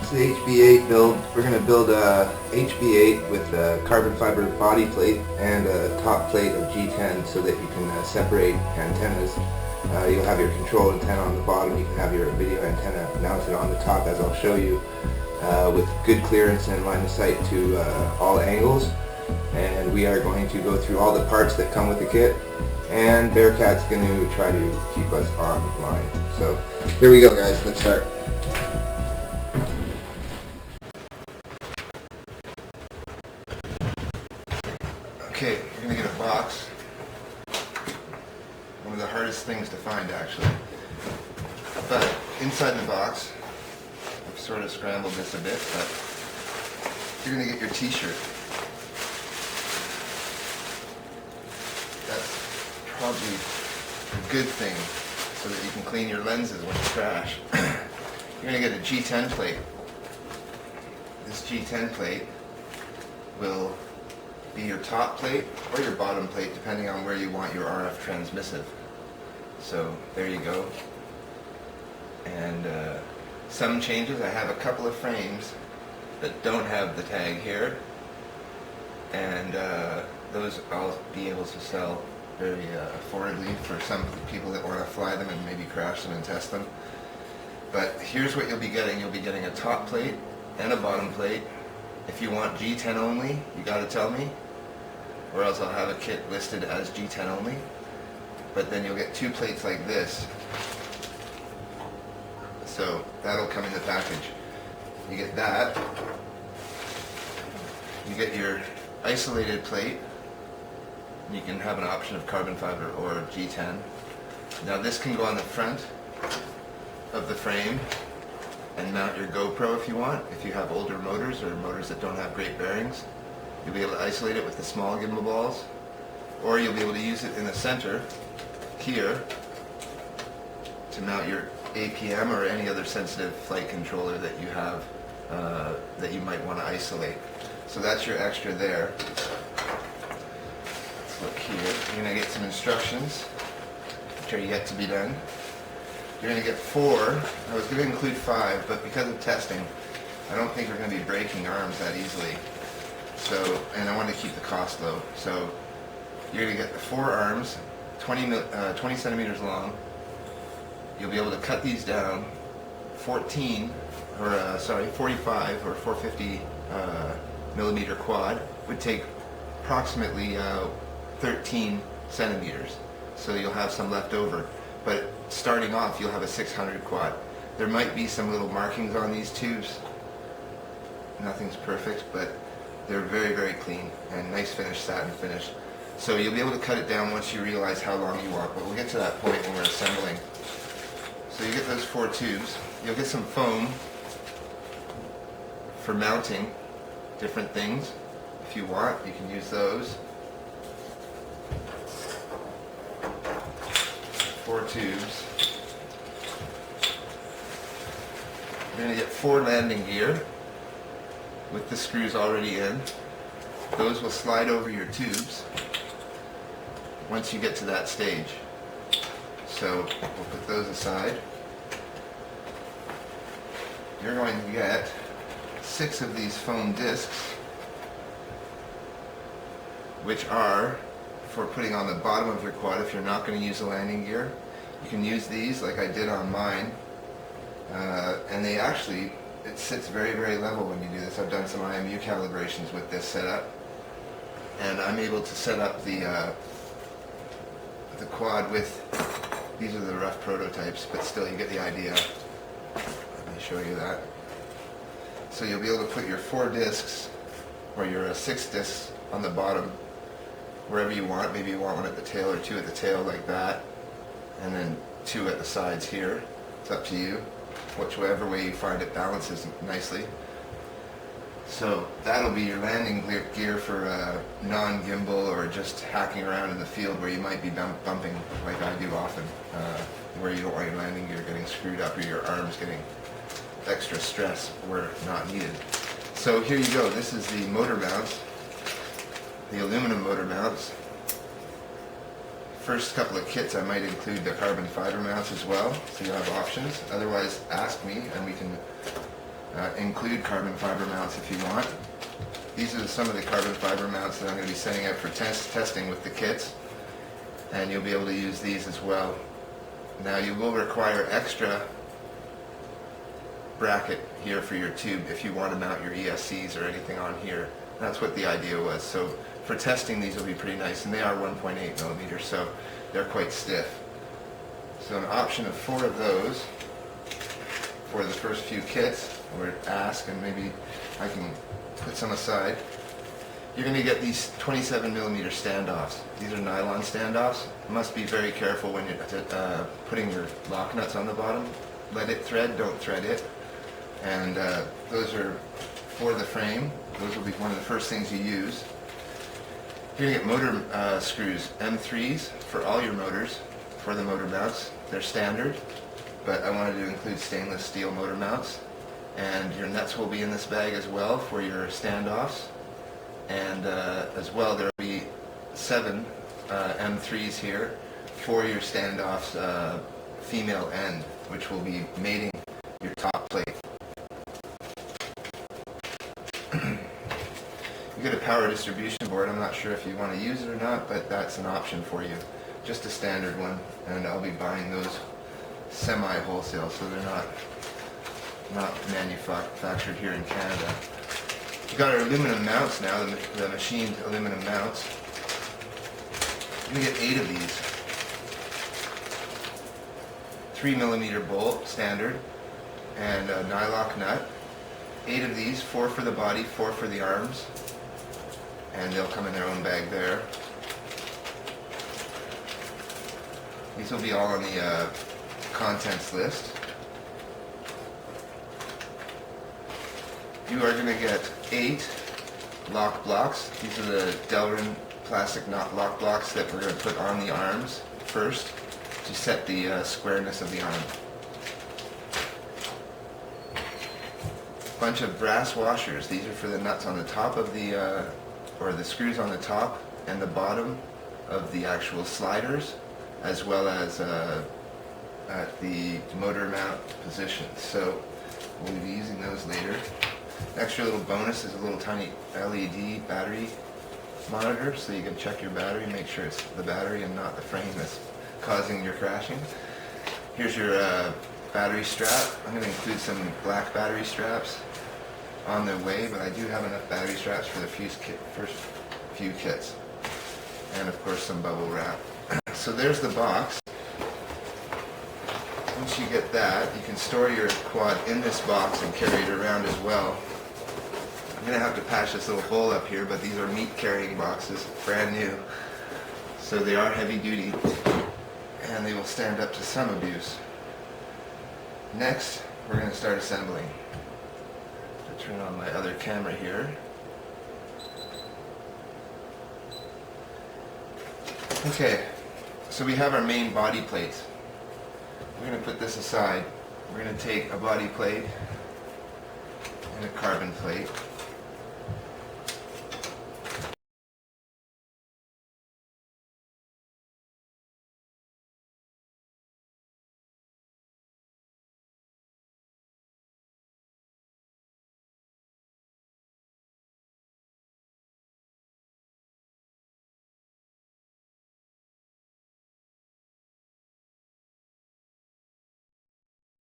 It's the HB8 build. We're going to build a HB8 with a carbon fiber body plate and a top plate of G10 so that you can separate antennas. You'll have your control antenna on the bottom. You can have your video antenna mounted on the top, as I'll show you, with good clearance and line of sight to all angles. And we are going to go through all the parts that come with the kit, and Bearcat's going to try to keep us online. So here we go, guys. Let's start. Okay, you're going to get a box. One of the hardest things to find, actually. But inside the box, I've sort of scrambled this a bit, but you're going to get your t-shirt. That's probably a good thing so that you can clean your lenses when you crash. You're going to get a G10 plate. This G10 plate will be your top plate or your bottom plate, depending on where you want your RF transmissive. So there you go. And some changes. I have a couple of frames that don't have the tag here, and those I'll be able to sell very affordably for some people that want to fly them and maybe crash them and test them. But here's what you'll be getting. You'll be getting a top plate and a bottom plate. If you want G10 only, you got to tell me, or else I'll have a kit listed as G10 only. But then you'll get two plates like this. So that'll come in the package. You get that. You get your isolated plate. You can have an option of carbon fiber or G10. Now this can go on the front of the frame and mount your GoPro if you want. If you have older motors or motors that don't have great bearings, you'll be able to isolate it with the small gimbal balls, or you'll be able to use it in the center here to mount your APM or any other sensitive flight controller that you have that you might want to isolate. So that's your extra there. Let's look here. You're going to get some instructions, which are yet to be done. You're going to get 4. I was going to include 5, but because of testing, I don't think we're going to be breaking arms that easily. So, and I want to keep the cost low. So you're going to get the 4 arms, 20 centimeters long. You'll be able to cut these down 45 or 450 millimeter quad. Would take approximately 13 centimeters. So you'll have some left over. But starting off, you'll have a 600 quad. There might be some little markings on these tubes. Nothing's perfect, but they're very, very clean and nice finish, satin finish. So you'll be able to cut it down once you realize how long you want, but we'll get to that point when we're assembling. So you get those 4 tubes. You'll get some foam for mounting different things. If you want, you can use those. 4 tubes. You're going to get 4 landing gear with the screws already in. Those will slide over your tubes once you get to that stage. So we'll put those aside. You're going to get 6 of these foam discs, which are for putting on the bottom of your quad if you're not going to use the landing gear. You can use these like I did on mine, and they actually, it sits very, very level when you do this. I've done some IMU calibrations with this setup, and I'm able to set up the quad with, these are the rough prototypes, but still you get the idea. Let me show you that. So you'll be able to put your 4 discs, or your 6 discs on the bottom, wherever you want. Maybe you want one at the tail or 2 at the tail like that, and then 2 at the sides here. It's up to you, whichever way you find it balances nicely. So that'll be your landing gear for non-gimbal or just hacking around in the field where you might be bumping like I do often, where you don't want your landing gear getting screwed up or your arms getting extra stress where not needed. So here you go. This is the motor mounts, the aluminum motor mounts. First couple of kits I might include the carbon fiber mounts as well, so you'll have options. Otherwise, ask me and we can include carbon fiber mounts if you want. These are some of the carbon fiber mounts that I'm going to be sending out for testing with the kits, and you'll be able to use these as well. Now you will require extra bracket here for your tube if you want to mount your ESCs or anything on here. That's what the idea was. So for testing, these will be pretty nice, and they are 1.8 millimeters, so they're quite stiff. So an option of 4 of those for the first few kits, or ask, and maybe I can put some aside. You're going to get these 27 millimeter standoffs. These are nylon standoffs. You must be very careful when you're putting your lock nuts on the bottom. Let it thread, don't thread it. And those are for the frame. Those will be one of the first things you use. You're going to get motor screws, M3s, for all your motors, for the motor mounts. They're standard, but I wanted to include stainless steel motor mounts. And your nuts will be in this bag as well for your standoffs. And as well, there will be 7 M3s here for your standoffs female end, which will be mating your top plate. You get a power distribution board. I'm not sure if you want to use it or not, but that's an option for you. Just a standard one, and I'll be buying those semi-wholesale, so they're not manufactured here in Canada. We've got our aluminum mounts now, the machined aluminum mounts. I'm going to get 8 of these. 3 millimeter bolt, standard, and a nylock nut. 8 of these, 4 for the body, 4 for the arms, and they'll come in their own bag there. These will be all on the contents list. You are going to get 8 lock blocks. These are the Delrin plastic lock blocks that we're going to put on the arms first to set the squareness of the arm. Bunch of brass washers. These are for the nuts on the top of the, or the screws on the top and the bottom of the actual sliders, as well as at the motor mount position. So we'll be using those later. Extra little bonus is a little tiny LED battery monitor, so you can check your battery, make sure it's the battery and not the frame that's causing your crashing. Here's your battery strap. I'm going to include some black battery straps on the way, but I do have enough battery straps for the first few kits. And of course some bubble wrap. So there's the box. Once you get that, you can store your quad in this box and carry it around as well. I'm going to have to patch this little hole up here, but these are meat carrying boxes, brand new. So they are heavy duty, and they will stand up to some abuse. Next, we're going to start assembling. I'll turn on my other camera here. Okay, so we have our main body plates. We're going to put this aside. We're going to take a body plate and a carbon plate.